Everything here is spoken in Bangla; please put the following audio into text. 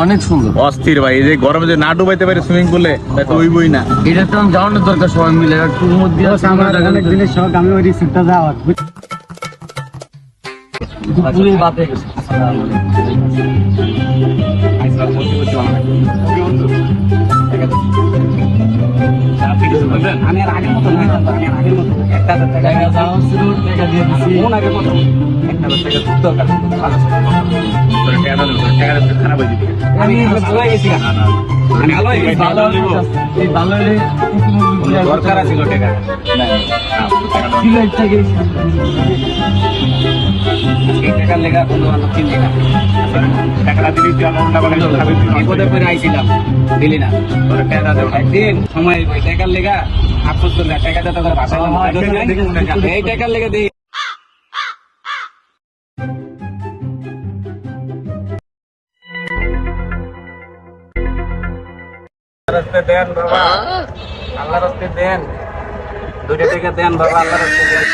অনেক সুন্দর অস্থির ভাই, এই যে গরমে যে না ডুবাইতে পারে সুইমিং পুলে তো ওইবই না। এটা তো যাওয়ানোর দরকার সবাই মিলে টুর মধ্যে অনেক দিনের শখ, আমি ওই রিসিপ্টটা যাওয়ার পুরো বাতে গেছে। আমি আর আগের মতো নয়, আমি আর আগের মতো একটা টাকা যাওয়া ছিল, টাকা দিয়ে দিছি। মন আগের মতো একটা দরকার খারাপ হয়ে যাবে। আমি ভালো হয়ে গেছি, আমি ভালো হয়ে গেছি। এই ভালো হলে দরকার আছে টাকা এই টাকার লেগা কোনো বান্ধব চিনলি না, টাকাটা দিবি তুই অ্যামাউন্টটা বলে খাবি তুই বিপদে পরে আইছিলাম, দিলি না। তোর টাকা দেব একদিন সময় ওই টাকার লেগা আফসোস করলে টাকাটা তো বাসায় এই টাকার লেগে দিই। রাস্তায় দেন বাবা, আল্লাহ রাস্তায় দেন, 2 টাকা দেন বাবা, আল্লাহ রাস্তায় দেন।